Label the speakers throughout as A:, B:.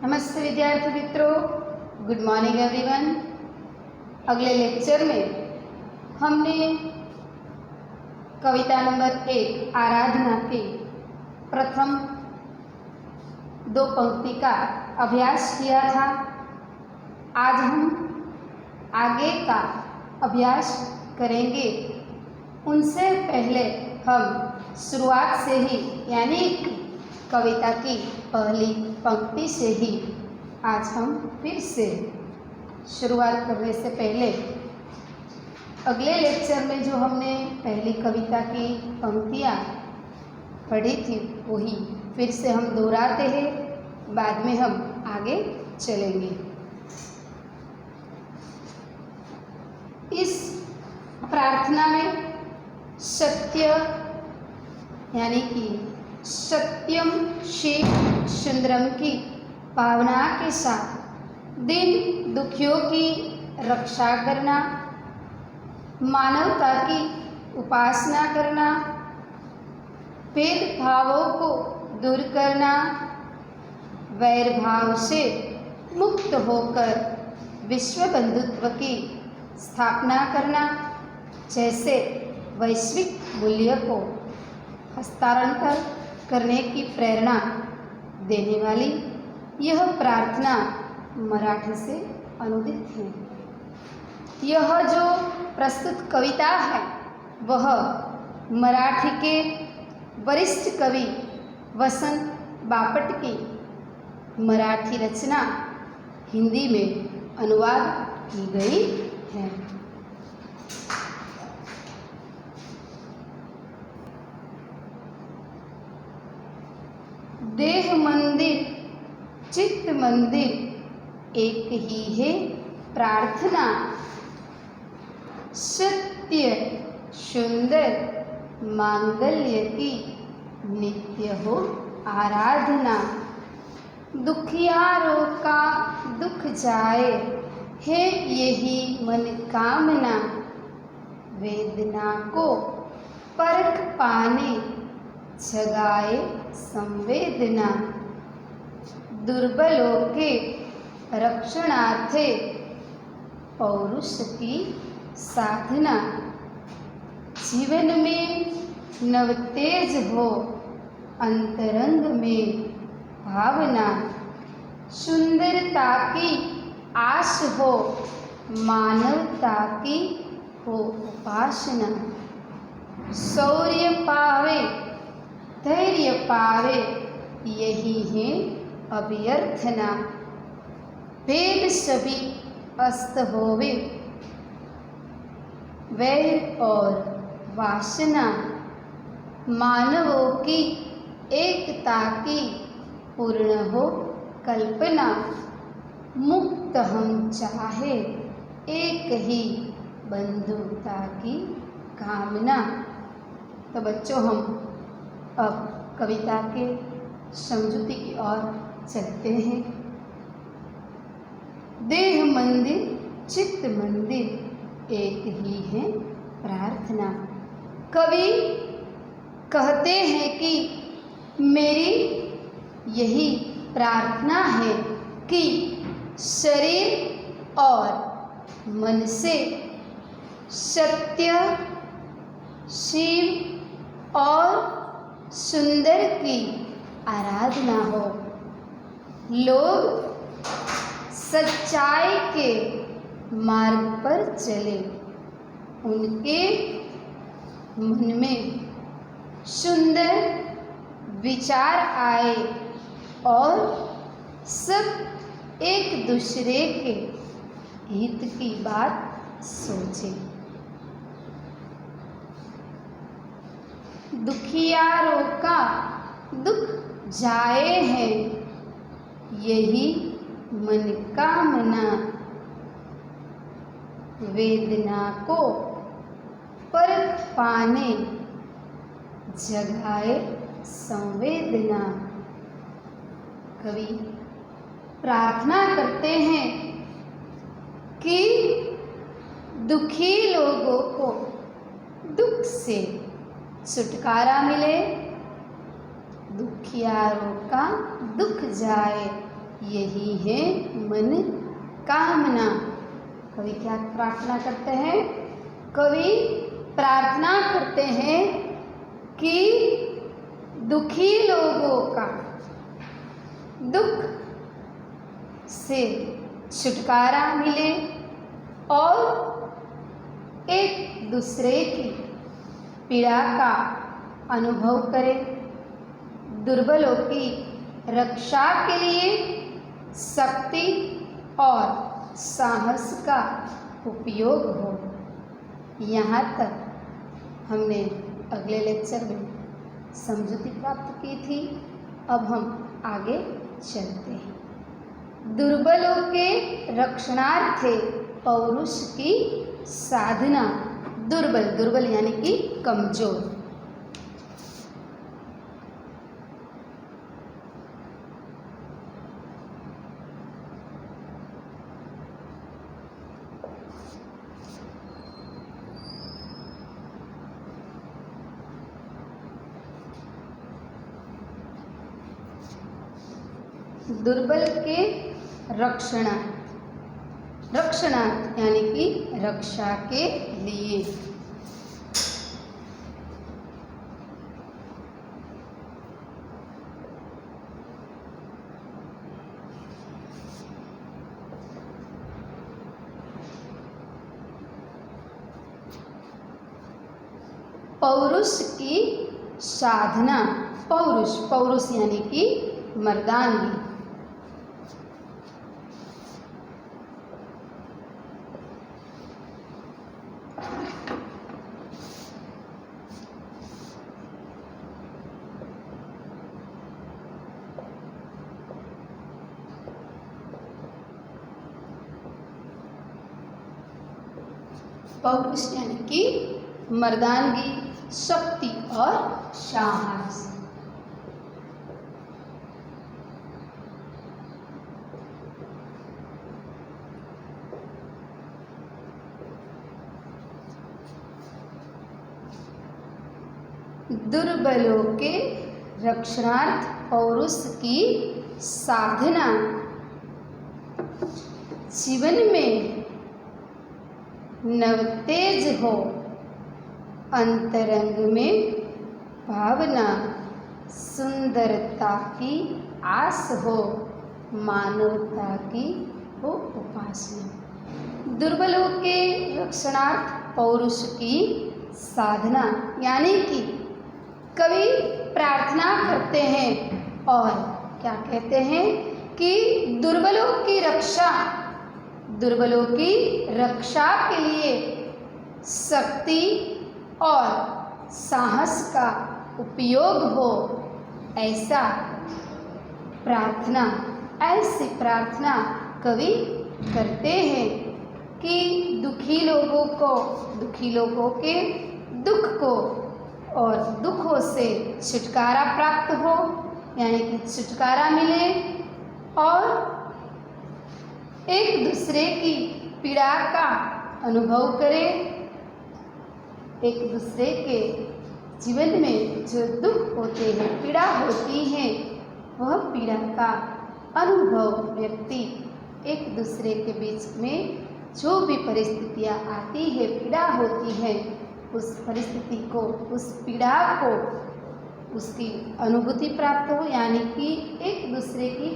A: नमस्ते विद्यार्थी मित्रों, गुड मॉर्निंग एवरीवन। अगले लेक्चर में हमने कविता नंबर 1 आराधना के प्रथम 2 पंक्ति का अभ्यास किया था। आज हम आगे का अभ्यास करेंगे। उनसे पहले हम शुरुआत से ही यानी कविता की पहली पंक्ति से ही आज हम फिर से शुरुआत करने से पहले अगले लेक्चर में जो हमने पहली कविता की पंक्तियाँ पढ़ी थी वही फिर से हम दोहराते हैं, बाद में हम आगे चलेंगे। इस प्रार्थना में सत्य यानी कि सत्यम शिव सुंदरम की भावना के साथ दीन दुखियों की रक्षा करना, मानवता की उपासना करना, भेदभावों को दूर करना, वैर भाव से मुक्त होकर विश्व बंधुत्व की स्थापना करना जैसे वैश्विक मूल्य को हस्तांतरण करने की प्रेरणा देने वाली यह प्रार्थना मराठी से अनुदित है। यह जो प्रस्तुत कविता है वह मराठी के वरिष्ठ कवि वसंत बापट की मराठी रचना हिंदी में अनुवाद की गई है। देह मंदिर चित्त मंदिर एक ही है प्रार्थना, सत्य सुंदर मांगल्य की नित्य हो आराधना। दुखियारों का दुख जाए है यही मन कामना, वेदना को परख पाने जगाए संवेदना। दुर्बलों के रक्षणार्थे पौरुष की साधना, जीवन में नवतेज हो अंतरंग में भावना। सुंदरता की आश हो मानवता की हो उपासना। शौर्य पावे धैर्य पावे यही है अभ्यर्थना। भेद सभी अस्त होवे वैर और वासना। मानवों की एकता की पूर्ण हो कल्पना। मुक्त हम चाहे एक ही बंधुता की कामना। तो बच्चों, हम अब कविता के समझौते की ओर चलते हैं। देह मंदिर चित्त मंदिर एक ही है प्रार्थना। कवि कहते हैं कि मेरी यही प्रार्थना है कि शरीर और मन से सत्य शिव और सुंदर की आराधना हो। लोग सच्चाई के मार्ग पर चले, उनके मन में सुंदर विचार आए और सब एक दूसरे के हित की बात सोचे। दुखियारों का दुख जाए है यही मन कामना। वेदना को परख पाने जगाए संवेदना। कवि प्रार्थना करते हैं कि दुखी लोगों को दुख से छुटकारा मिले, दुखियारों का दुख जाए यही है मन कामना। कवि क्या प्रार्थना करते हैं? कवि प्रार्थना करते हैं कि दुखी लोगों का दुख से छुटकारा मिले और एक दूसरे की पीड़ा का अनुभव करें, दुर्बलों की रक्षा के लिए शक्ति और साहस का उपयोग हो। यहाँ तक हमने अगले लेक्चर में समझौती प्राप्त की थी। अब हम आगे चलते हैं। दुर्बलों के रक्षणार्थे पौरुष की साधना। दुर्बल, दुर्बल यानी कि कमजोर। दुर्बल के रक्षणार्थ यानी कि रक्षा के लिए। पौरुष की साधना। पौरुष, पौरुष यानी कि मर्दानगी। पौरुष यानी कि मर्दानगी, शक्ति और साहस। दुर्बलों के रक्षणार्थ पौरुष की साधना। जीवन में नवतेज हो, अंतरंग में भावना, सुंदरता की आस हो, मानवता की हो उपासना। दुर्बलों के रक्षणार्थ पौरुष की साधना यानी कि कवि प्रार्थना करते हैं और क्या कहते हैं कि दुर्बलों की रक्षा के लिए शक्ति और साहस का उपयोग हो। ऐसी प्रार्थना कवि करते हैं कि दुखी लोगों के दुख को और दुखों से छुटकारा प्राप्त हो, यानी कि छुटकारा मिले और एक दूसरे की पीड़ा का अनुभव करें। एक दूसरे के जीवन में जो दुख होते हैं, पीड़ा होती है, वह पीड़ा का अनुभव व्यक्ति एक दूसरे के बीच में जो भी परिस्थितियाँ आती है, पीड़ा होती है, उस परिस्थिति को, उस पीड़ा को, उसकी अनुभूति प्राप्त हो, यानी कि एक दूसरे की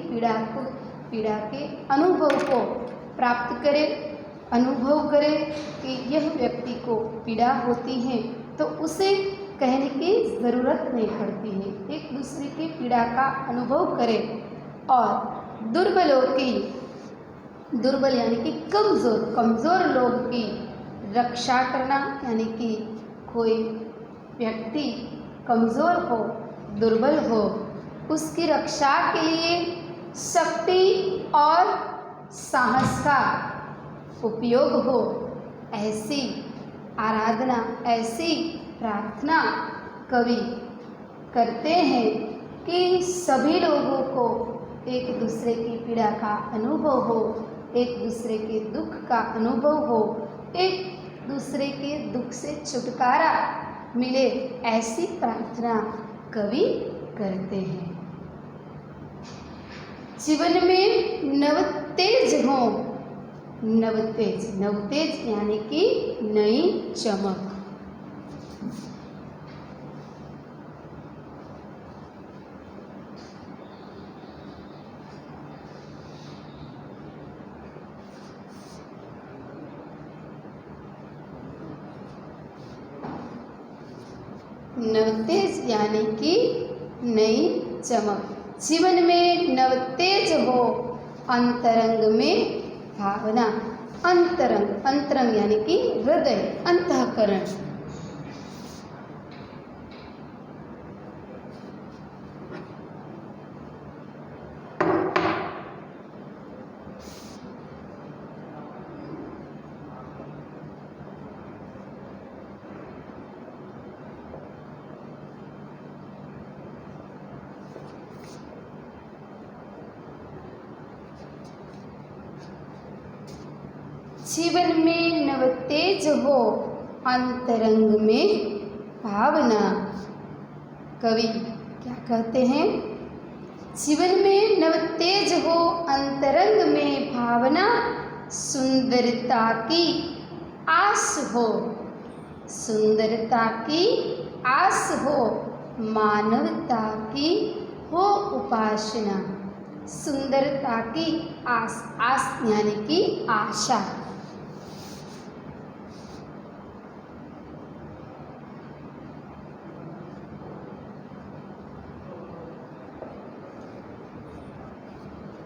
A: पीड़ा के अनुभव को प्राप्त करे, अनुभव करे कि यह व्यक्ति को पीड़ा होती है, तो उसे कहने की ज़रूरत नहीं पड़ती है। एक दूसरे की पीड़ा का अनुभव करे और दुर्बल यानी कि कमज़ोर लोग की रक्षा करना, यानी कि कोई व्यक्ति कमज़ोर हो, दुर्बल हो, उसकी रक्षा के लिए शक्ति और साहस का उपयोग हो। ऐसी आराधना, ऐसी प्रार्थना कवि करते हैं कि सभी लोगों को एक दूसरे की पीड़ा का अनुभव हो, एक दूसरे के दुख का अनुभव हो, एक दूसरे के दुख से छुटकारा मिले। ऐसी प्रार्थना कवि करते हैं। जीवन में नवतेज हो। नवतेज, नवतेज यानी कि नई चमक। नवतेज यानी कि नई चमक। जीवन में नवतेज हो, अंतरंग में भावना। अंतरंग, अंतरंग यानी कि हृदय, अंतःकरण। जीवन में नवतेज हो, अंतरंग में भावना। कवि क्या कहते हैं? जीवन में नवतेज हो, अंतरंग में भावना, सुंदरता की आस हो। सुंदरता की आस हो, मानवता की हो उपासना। सुंदरता की आस, आस यानी कि आशा।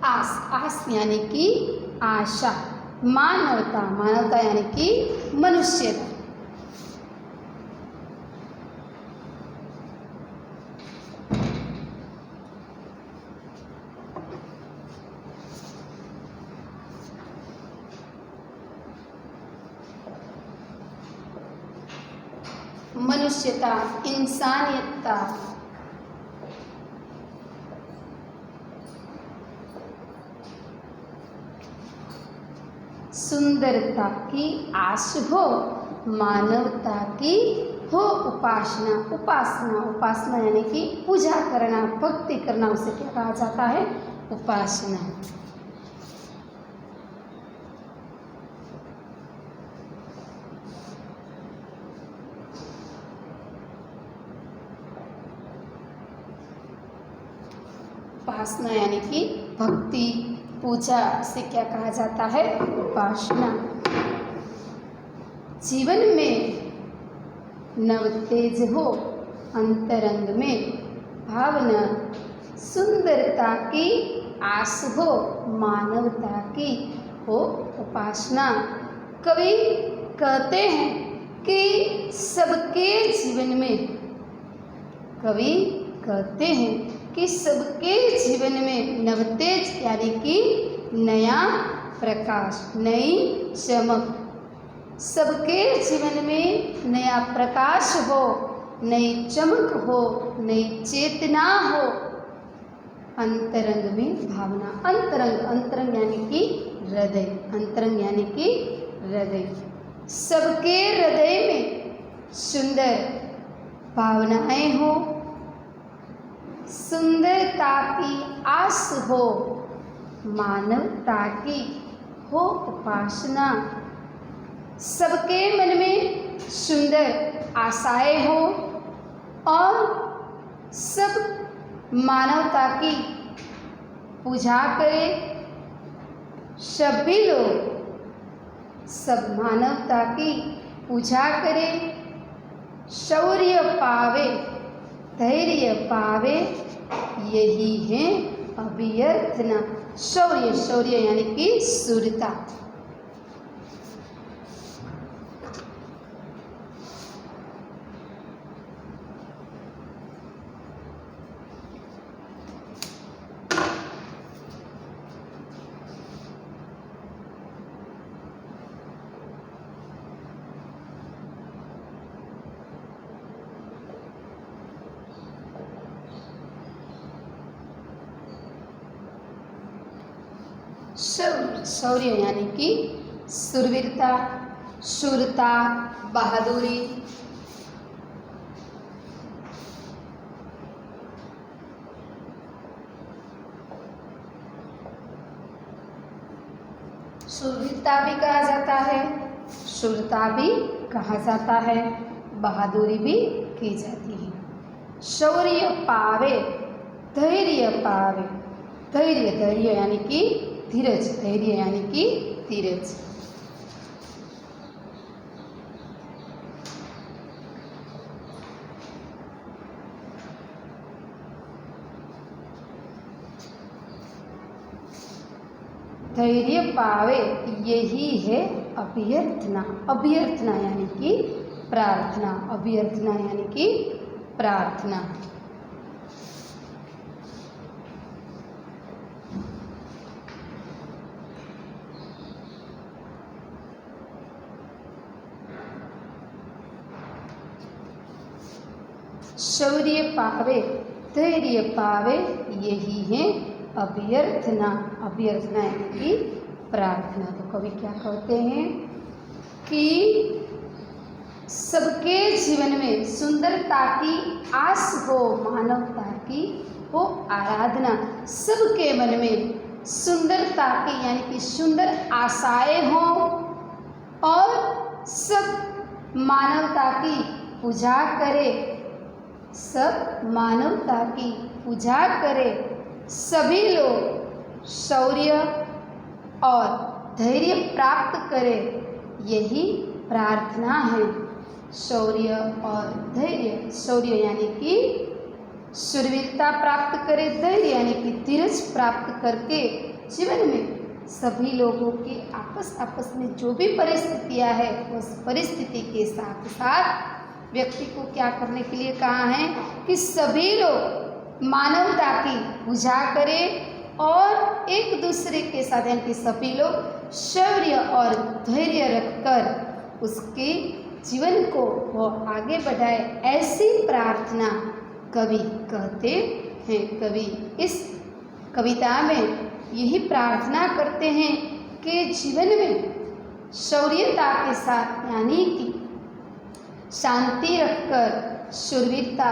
A: आस, आस यानी कि आशा। मानवता, मानवता यानी कि मनुष्यता। मनुष्यता, इंसानियतता। सुंदरता की आश हो, मानवता की हो उपासना। उपासना, उपासना यानी कि पूजा करना, भक्ति करना, उसे क्या कहा जाता है? उपासना। उपासना यानी कि भक्ति, पूजा, से क्या कहा जाता है? उपासना। जीवन में नवतेज हो, अंतरंग में भावना, सुंदरता की आस हो, मानवता की हो उपासना। कवि कहते हैं कि सबके जीवन में, कवि कहते हैं कि सबके जीवन में नवतेज यानी कि नया प्रकाश, नई चमक। सबके जीवन में नया प्रकाश हो, नई चमक हो, नई चेतना हो, अंतरंग में भावना। अंतरंग, अंतरंग यानी कि हृदय, अंतरंग यानी कि हृदय। सबके हृदय में सुंदर भावनाएं हो, सुंदरता की आस हो, मानवता की हो उपासना। सबके मन में सुंदर आशाएं हो और सब मानवता की पूजा करें। सभी लोग सब मानवता की पूजा करें, शौर्य पावे, धैर्य पावे, यही है अभ्यर्थना। शौर्य, शौर्य यानी कि शूरता। शौर्य, शौर्य यानी कि शूरवीरता, शूरता, बहादुरी। शूरवीरता भी कहा जाता है, शूरता भी कहा जाता है, बहादुरी भी की जाती है। शौर्य पावे, धैर्य पावे, धैर्य, धैर्य यानी कि धीरज, धैर्य यानी कि धीरज। धैर्य पावे यही है अभ्यर्थना, अभ्यर्थना यानी कि प्रार्थना, अभ्यर्थना यानी कि प्रार्थना। शौर्य पावे, धैर्य पावे यही है अभ्यर्थना, अभ्यर्थना यानी कि प्रार्थना। तो कवि क्या कहते हैं कि सबके जीवन में सुंदरता की आस हो, मानवता की हो आराधना। सबके मन में सुंदरता की यानी कि सुंदर आशाएं हों और सब मानवता की पूजा करे, सब मानवता की पूजा करे, सभी लोग शौर्य और धैर्य प्राप्त करें, यही प्रार्थना है। शौर्य और धैर्य, शौर्य यानी कि शूरवीरता प्राप्त करे, धैर्य यानी कि धीरज प्राप्त करके जीवन में सभी लोगों की आपस में जो भी परिस्थितियां है उस परिस्थिति के साथ साथ व्यक्ति को क्या करने के लिए कहा है कि सभी लोग मानवता की पूजा करें और एक दूसरे के साथ यानी कि सभी लोग शौर्य और धैर्य रखकर उसके जीवन को वो आगे बढ़ाए, ऐसी प्रार्थना कवि कहते हैं। कवि इस कविता में यही प्रार्थना करते हैं कि जीवन में शौर्यता के साथ यानी कि शांति रखकर, शूरवीरता,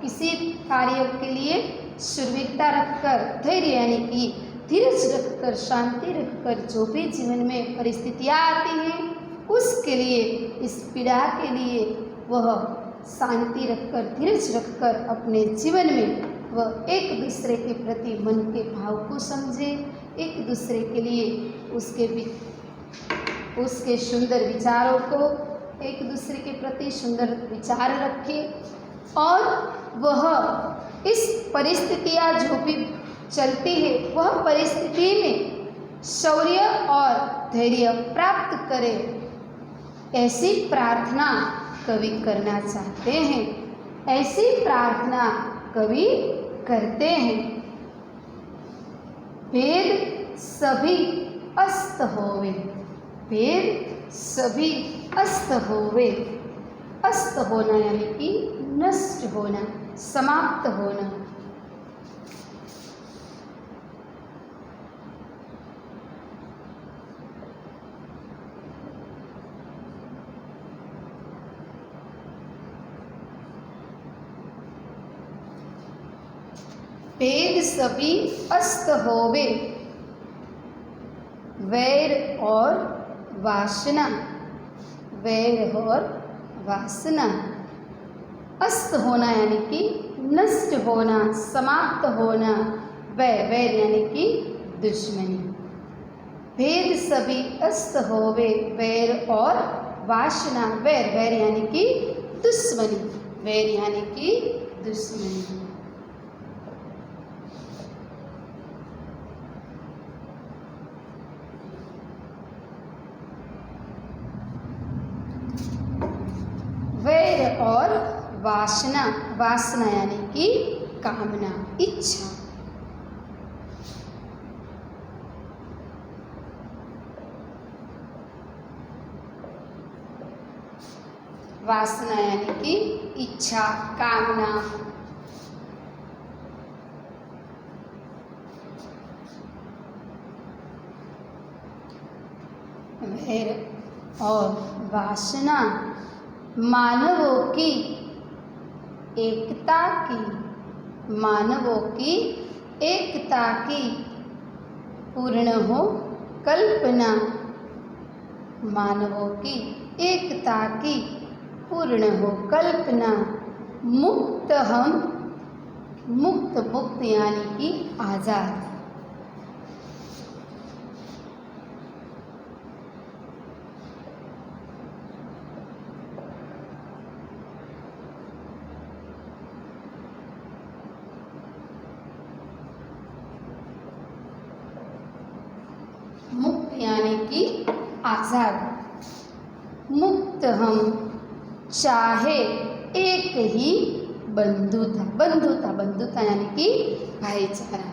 A: किसी कार्य के लिए शूरवीरता रखकर, धैर्य यानी कि धीरज रखकर, शांति रखकर जो भी जीवन में परिस्थितियाँ आती हैं उसके लिए, इस पीड़ा के लिए वह शांति रखकर, धीरज रखकर अपने जीवन में वह एक दूसरे के प्रति मन के भाव को समझे, एक दूसरे के लिए उसके सुंदर विचारों को, एक दूसरे के प्रति सुंदर विचार रखे और वह इस परिस्थितियाँ जो भी चलती है वह परिस्थिति में शौर्य और धैर्य प्राप्त करे, ऐसी प्रार्थना कवि करना चाहते हैं, ऐसी प्रार्थना कवि करते हैं। भेद सभी अस्त होवे, भेद सभी अस्त होवे, अस्त होना यानी कि नष्ट होना, समाप्त होना। भेद सभी अस्त होवे, वैर और वासना, वैर और वासना। अस्त होना यानी कि नष्ट होना, समाप्त होना, वैर, वैर यानी कि दुश्मनी। भेद सभी अस्त होवे, वैर और वासना, वैर, वैर यानी कि दुश्मनी, वैर यानी कि दुश्मनी। वैर और वासना, वासना यानी कि कामना, इच्छा। वासना यानी कि इच्छा, कामना। वैर और वासना मानवों की एकता की, मानवों की एकता की पूर्ण हो कल्पना, मानवों की एकता की पूर्ण हो कल्पना। मुक्त हम, मुक्त यानी कि आज़ाद। मुक्त यानी कि आज़ाद। मुक्त हम चाहे एक ही बंधुता। बंधुता यानी कि भाईचारा।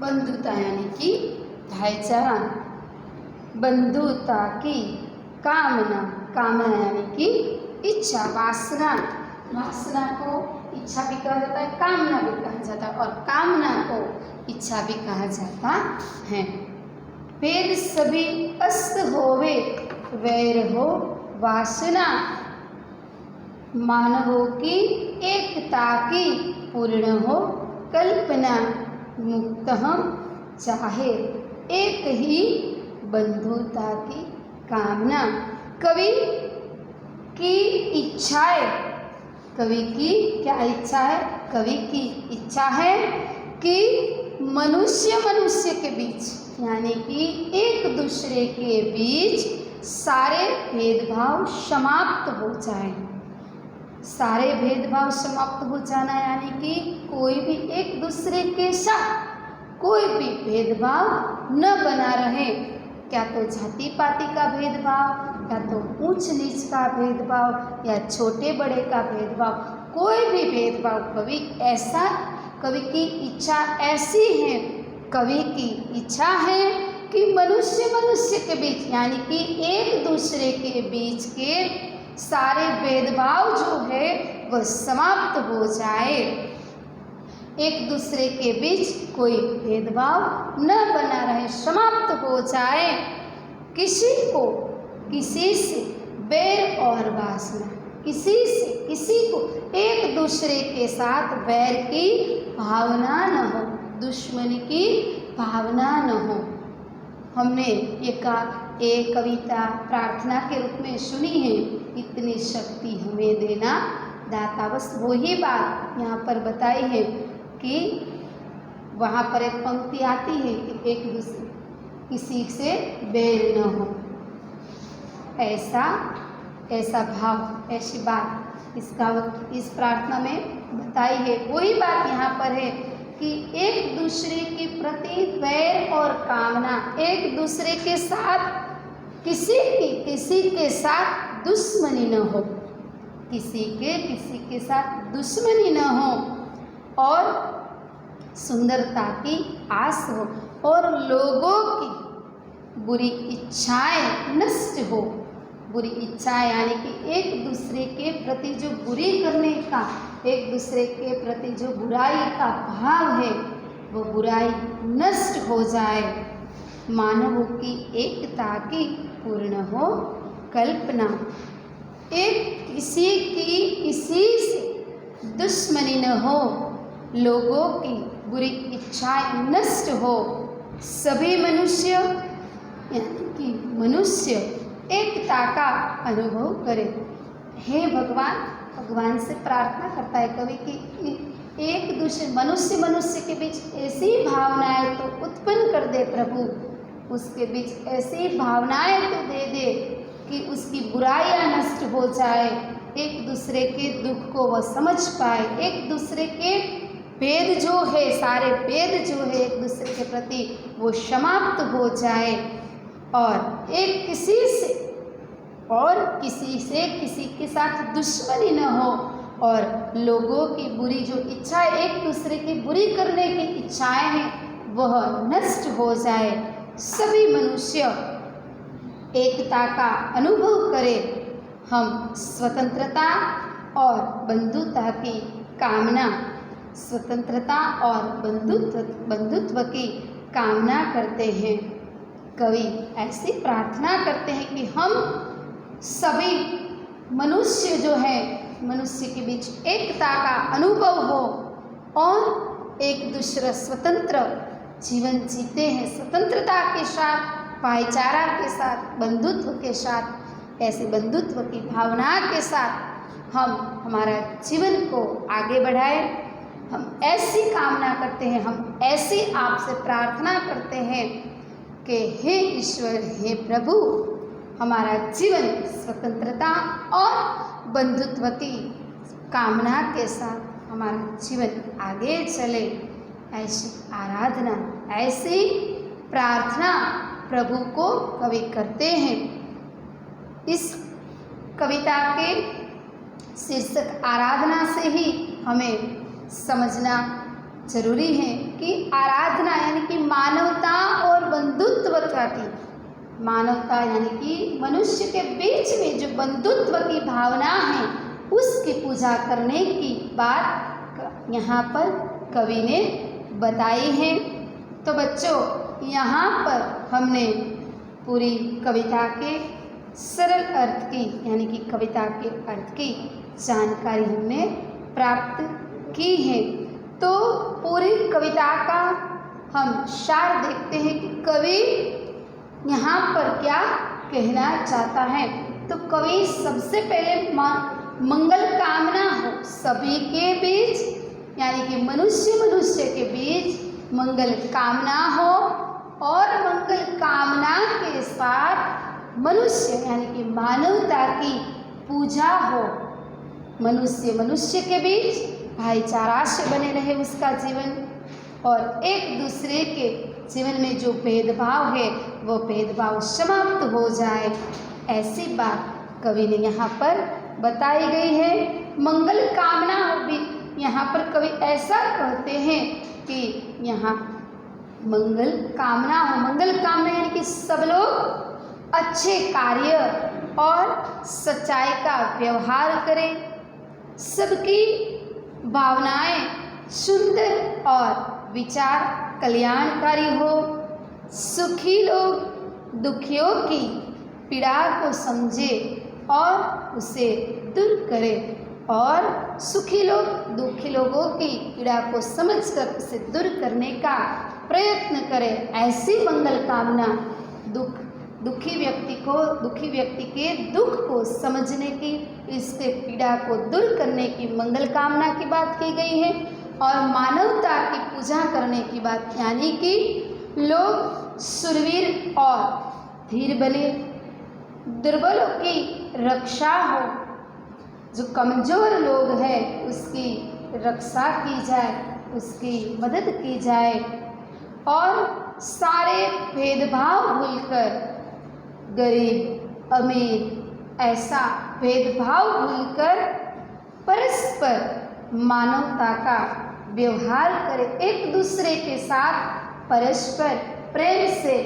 A: बंधुता यानी कि भाईचारा। बंधुता की कामना, कामना यानी कि इच्छा, वासना। वासना को इच्छा भी कहा जाता है, कामना भी कहा जाता है, और कामना को इच्छा भी कहा जाता है। भेद सभी अस्त होवे, वैर हो वासना। मानवों की एकता की पूर्ण हो कल्पना। मुक्त हम चाहे एक ही बंधुता की कामना। कवि की इच्छाएं, कवि की क्या इच्छा है? कवि की इच्छा है कि मनुष्य के बीच यानी कि एक दूसरे के बीच सारे भेदभाव समाप्त हो जाए। सारे भेदभाव समाप्त हो जाना यानी कि कोई भी एक दूसरे के साथ कोई भी भेदभाव न बना रहे। क्या तो जाति पाति का भेदभाव, या तो ऊंच नीच का भेदभाव, या छोटे बड़े का भेदभाव, कोई भी भेदभाव। कवि की इच्छा ऐसी है, कवि की इच्छा है कि मनुष्य के बीच यानी कि एक दूसरे के बीच के सारे भेदभाव जो है वह समाप्त हो जाए। एक दूसरे के बीच कोई भेदभाव न बना रहे, समाप्त हो जाए। किसी को किसी से बैर और वासना, किसी को एक दूसरे के साथ बैर की भावना न हो, दुश्मनी की भावना न हो। हमने एक कविता प्रार्थना के रूप में सुनी है, इतनी शक्ति हमें देना दाता। बस वही बात यहाँ पर बताई है कि वहाँ पर एक पंक्ति आती है कि एक दूसरे किसी से बैर न हो, ऐसा भाव, ऐसी बात इस प्रार्थना में बताई है। वही बात यहाँ पर है कि एक दूसरे के प्रति वैर और कामना, एक दूसरे के साथ किसी के साथ दुश्मनी न हो, किसी के साथ दुश्मनी न हो, और सुंदरता की आस हो, और लोगों की बुरी इच्छाएं नष्ट हो। बुरी इच्छाएं यानी कि एक दूसरे के प्रति जो बुरी करने का, एक दूसरे के प्रति जो बुराई का भाव है वो बुराई नष्ट हो जाए। मानवों की एकता की पूर्ण हो कल्पना। एक किसी से दुश्मनी न हो, लोगों की बुरी इच्छाएं नष्ट हो, सभी मनुष्य यानी कि मनुष्य एकता का अनुभव करें। हे भगवान से प्रार्थना करता है कवि कि एक दूसरे मनुष्य के बीच ऐसी भावनाएं तो उत्पन्न कर दे प्रभु, उसके बीच ऐसी भावनाएं तो दे कि उसकी बुराइयां नष्ट हो जाए, एक दूसरे के दुख को वह समझ पाए, एक दूसरे के भेद जो है, सारे भेद जो है एक दूसरे के प्रति वो समाप्त हो जाए, और एक किसी के साथ दुश्मनी न हो, और लोगों की बुरी जो इच्छाएं, एक दूसरे की बुरी करने की इच्छाएं हैं वह नष्ट हो जाए। सभी मनुष्य एकता का अनुभव करें। हम स्वतंत्रता और बंधुता की कामना, स्वतंत्रता और बंधुत्व की कामना करते हैं। कवि ऐसी प्रार्थना करते हैं कि हम सभी मनुष्य जो है, मनुष्य के बीच एकता का अनुभव हो और एक दूसरा स्वतंत्र जीवन जीते हैं, स्वतंत्रता के साथ, भाईचारा के साथ, बंधुत्व के साथ। ऐसे बंधुत्व की भावना के साथ हम हमारा जीवन को आगे बढ़ाएं। हम ऐसी कामना करते हैं, हम ऐसी आपसे प्रार्थना करते हैं कि हे ईश्वर, हे प्रभु, हमारा जीवन स्वतंत्रता और बंधुत्व की कामना के साथ हमारा जीवन आगे चले। ऐसी आराधना, ऐसी प्रार्थना प्रभु को कवि करते हैं। इस कविता के शीर्षक आराधना से ही हमें समझना जरूरी है कि आराधना यानी कि मानवता और बंधुत्वता की, मानवता यानी कि मनुष्य के बीच में जो बंधुत्व की भावना है उसकी पूजा करने की बात यहाँ पर कवि ने बताई है। तो बच्चों, यहाँ पर हमने पूरी कविता के सरल अर्थ की यानी कि कविता के अर्थ की जानकारी हमने प्राप्त की है। तो पूरी कविता का हम सार देखते हैं कि कवि यहाँ पर क्या कहना चाहता है। तो कवि सबसे पहले मंगल कामना हो सभी के बीच, यानी कि मनुष्य के बीच मंगल कामना हो और मंगल कामना के साथ मनुष्य यानी कि मानवता की पूजा हो। मनुष्य के बीच भाईचारा से बने रहे उसका जीवन, और एक दूसरे के जीवन में जो भेदभाव है वो भेदभाव समाप्त हो जाए, ऐसी बात कवि ने यहाँ पर बताई गई है। मंगल कामना भी यहाँ पर कवि ऐसा कहते हैं कि यहाँ मंगल कामना हो। मंगल कामना यानी कि सब लोग अच्छे कार्य और सच्चाई का व्यवहार करें, सबकी भावनाएं सुंदर और विचार कल्याणकारी हो, सुखी लोग दुखियों की पीड़ा को समझे और उसे दूर करें, और सुखी लोग दुखी लोगों की पीड़ा को समझकर उसे दूर करने का प्रयत्न करें। ऐसी मंगल कामना दुखी व्यक्ति के दुख को समझने की, इससे पीड़ा को दूर करने की मंगल कामना की बात की गई है। और मानवता की पूजा करने की बात, यानी कि लोग सुरवीर और धीर बने, दुर्बलों की रक्षा हो, जो कमजोर लोग हैं उसकी रक्षा की जाए, उसकी मदद की जाए, और सारे भेदभाव भूलकर गरीब अमीर ऐसा भेदभाव भूलकर परस्पर मानवता का व्यवहार करें, एक दूसरे के साथ परस्पर प्रेम से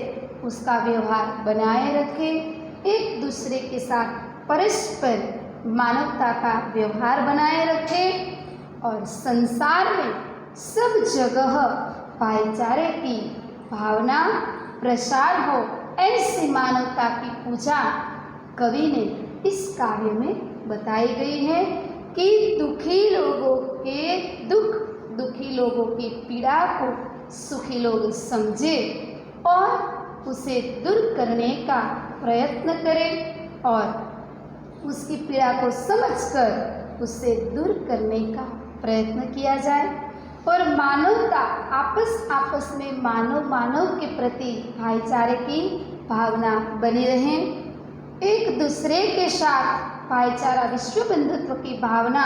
A: उसका व्यवहार बनाए रखें, एक दूसरे के साथ परस्पर मानवता का व्यवहार बनाए रखें, और संसार में सब जगह भाईचारे की भावना प्रसार हो। ऐसी मानवता की पूजा कवि ने इस काव्य में बताई गई है कि दुखी लोगों के दुख, दुखी लोगों की पीड़ा को सुखी लोग समझे और उसे दूर करने का प्रयत्न करें, और उसकी पीड़ा को समझकर उसे दूर करने का प्रयत्न किया जाए, और मानवता आपस में मानव के प्रति भाईचारे की भावना बनी रहे, एक दूसरे के साथ भाईचारा विश्व बंधुत्व की भावना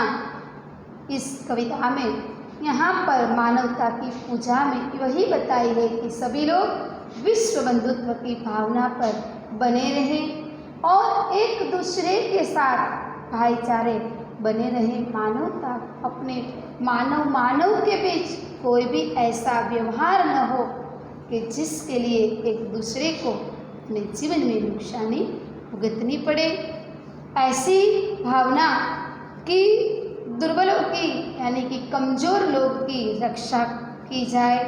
A: इस कविता में यहाँ पर मानवता की पूजा में वही बताई है कि सभी लोग विश्व बंधुत्व की भावना पर बने रहें और एक दूसरे के साथ भाईचारे बने रहे। मानवता अपने मानव के बीच कोई भी ऐसा व्यवहार न हो कि जिसके लिए एक दूसरे को अपने जीवन में नुकसानी भुगतनी पड़े। ऐसी भावना कि दुर्बलों की यानी कि कमज़ोर लोग की रक्षा की जाए,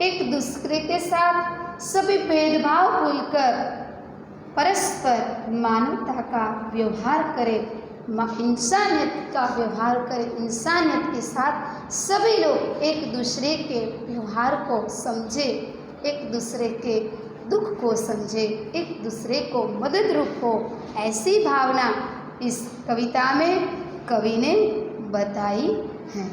A: एक दूसरे के साथ सभी भेदभाव भूलकर परस्पर मानवता का व्यवहार करें, इंसानियत का व्यवहार करें। इंसानियत के साथ सभी लोग एक दूसरे के व्यवहार को समझे, एक दूसरे के दुख को समझे, एक दूसरे को मदद रूप हो, ऐसी भावना इस कविता में कवि ने बताई है।